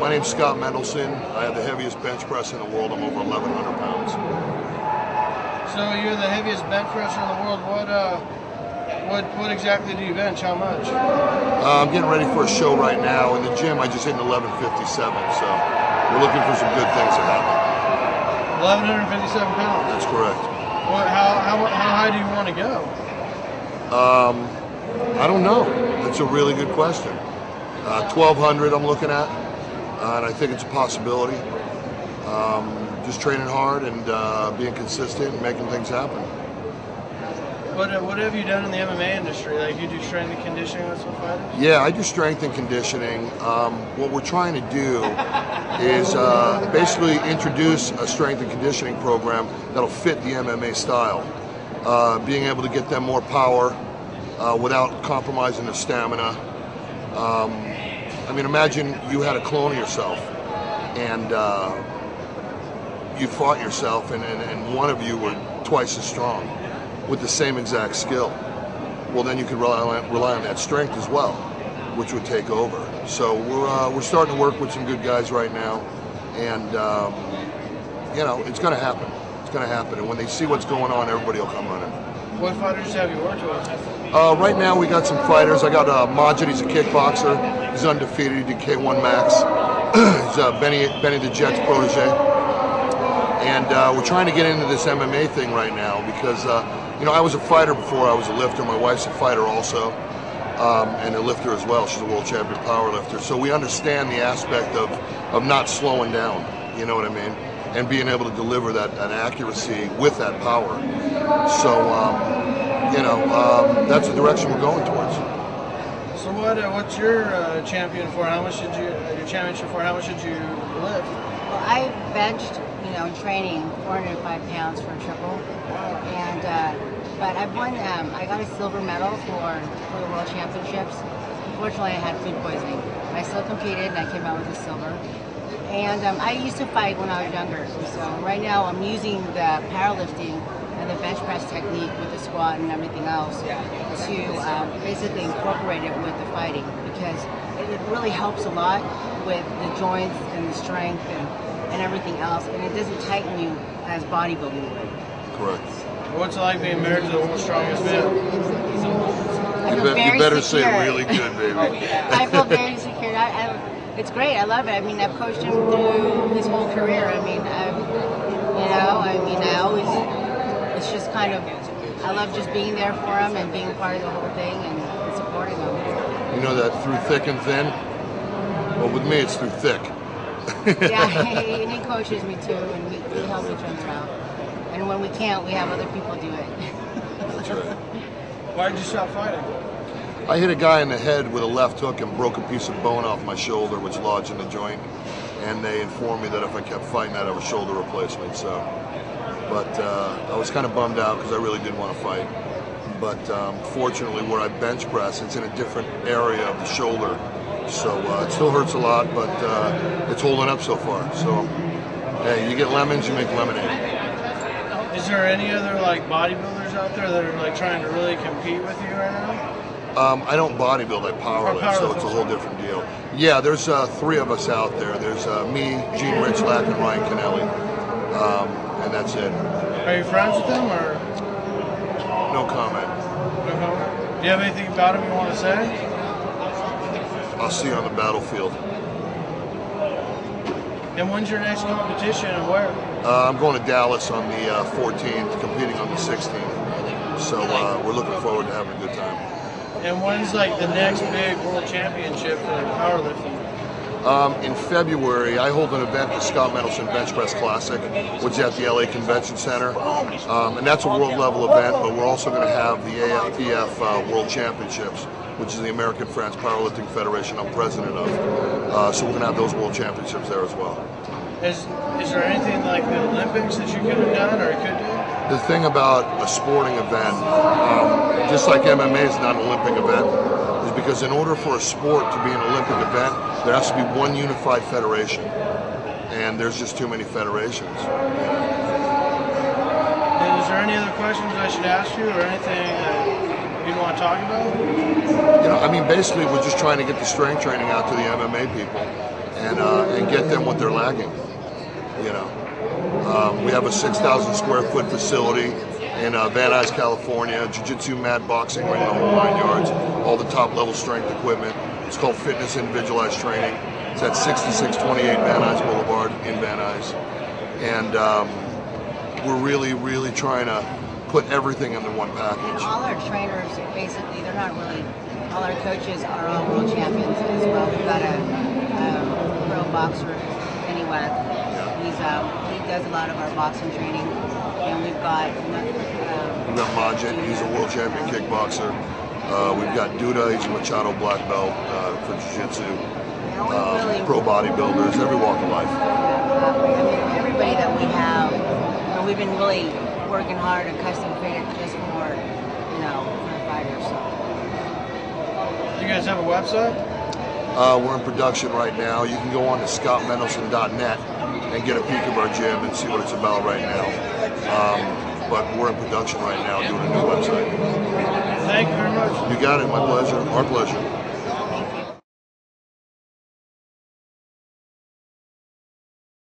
My name's Scott Mendelson. I have the heaviest bench press in the world. I'm over 1,100 pounds. So you're the heaviest bench presser in the world. What exactly do you bench? How much? I'm getting ready for a show right now. In the gym, I just hit an 1157, so we're looking for some good things to happen. 1,157 pounds? That's correct. How high do you want to go? I don't know. That's a really good question. 1,200 I'm looking at, and I think it's a possibility. Just training hard and being consistent and making things happen. What have you done in the MMA industry? Like, you do strength and conditioning with some fighters? Yeah, I do strength and conditioning. What we're trying to do is basically introduce a strength and conditioning program that'll fit the MMA style. Being able to get them more power without compromising their stamina. I mean, imagine you had a clone of yourself and you fought yourself and one of you were twice as strong with the same exact skill. Well, then you could rely on that strength as well, which would take over. So we're starting to work with some good guys right now, and you know, it's going to happen. It's going to happen, and when they see what's going on, everybody will come running. What fighters have you worked with? Right now we got some fighters. I got Majid. He's a kickboxer. He's undefeated. He did K1 Max. He's Benny the Jet's protege. And we're trying to get into this MMA thing right now because, you know, I was a fighter before I was a lifter. My wife's a fighter also, and a lifter as well. She's a world champion power lifter. So we understand the aspect of not slowing down, you know what I mean? And being able to deliver that accuracy with that power. So, you know, that's the direction we're going towards. So what's your champion for? How much did your championship for? How much did you lift? Well, I benched, you know, in training 405 pounds for a triple, and but I've won. I got a silver medal for the World Championships. Unfortunately, I had food poisoning. I still competed, and I came out with a silver. And I used to fight when I was younger. So right now, I'm using the powerlifting and the bench press technique with the squat and everything else to basically incorporate it with the fighting, because it really helps a lot with the joints and the strength and everything else, and it doesn't tighten you as bodybuilding would. Correct. What's it like being married to the world's strongest man? You better say really good, baby. I feel very secure. It's great. I love it. I mean, I've coached him through his whole career. I mean, I always, it's just kind of, I love just being there for him and being part of the whole thing and supporting him. You know that through thick and thin? Well, with me, it's through thick. Yeah, and he coaches me too, and we help each other out. And when we can't, we have other people do it. That's right. Why did you stop fighting? I hit a guy in the head with a left hook and broke a piece of bone off my shoulder, which lodged in the joint. And they informed me that if I kept fighting, I'd have a shoulder replacement. So, but I was kind of bummed out because I really did want to fight. But fortunately, where I bench press, it's in a different area of the shoulder. So it still hurts a lot, but it's holding up so far. So, hey, you get lemons, you make lemonade. Is there any other like bodybuilders out there that are like trying to really compete with you right now? I don't bodybuild, I powerlift, so it's a whole different deal. Yeah, there's 3 of us out there. There's me, Gene Richlack, and Ryan Kennelly, and that's it. Are you friends with them, or? No comment. No comment? Do you have anything about him you want to say? I'll see you on the battlefield. And when's your next competition and where? I'm going to Dallas on the 14th, competing on the 16th. So we're looking forward to having a good time. And when's like the next big world championship for powerlifting? In February, I hold an event, the Scott Mendelson Bench Press Classic, which is at the LA Convention Center. And that's a world level event, but we're also going to have the AFPF World Championships, which is the American France Powerlifting Federation I'm president of. So we're going to have those world championships there as well. Is there anything like the Olympics that you could have done or could do? The thing about a sporting event, just like MMA is not an Olympic event, is because in order for a sport to be an Olympic event, there has to be one unified federation. And there's just too many federations. And is there any other questions I should ask you or anything that you want to talk about? You know, I mean, basically we're just trying to get the strength training out to the MMA people. and get them what they're lacking. You know, we have a 6,000 square foot facility in Van Nuys, California. Jiu-jitsu, mat, boxing, ring, the whole 9 yards. All the top level strength equipment. It's called Fitness Individualized Training. It's at 6628 Van Nuys Boulevard in Van Nuys, and we're really trying to put everything into one package. And all our trainers, basically, they're not really, all our coaches are all world champions as well. We've got a pro boxer, Kenny Wack. Yeah. He does a lot of our boxing training. And we've got Majid, he's a world champion kickboxer. We've got Duda, he's a Machado black belt for jiu-jitsu. Pro bodybuilders, every walk of life. I mean, everybody that we have, we've been really working hard and custom fit it just for, for fighters. You guys have a website? We're in production right now. You can go on to scottmendelson.net and get a peek of our gym and see what it's about right now. But we're in production right now doing a new website. Thank you very much. You got it. My pleasure. Our pleasure.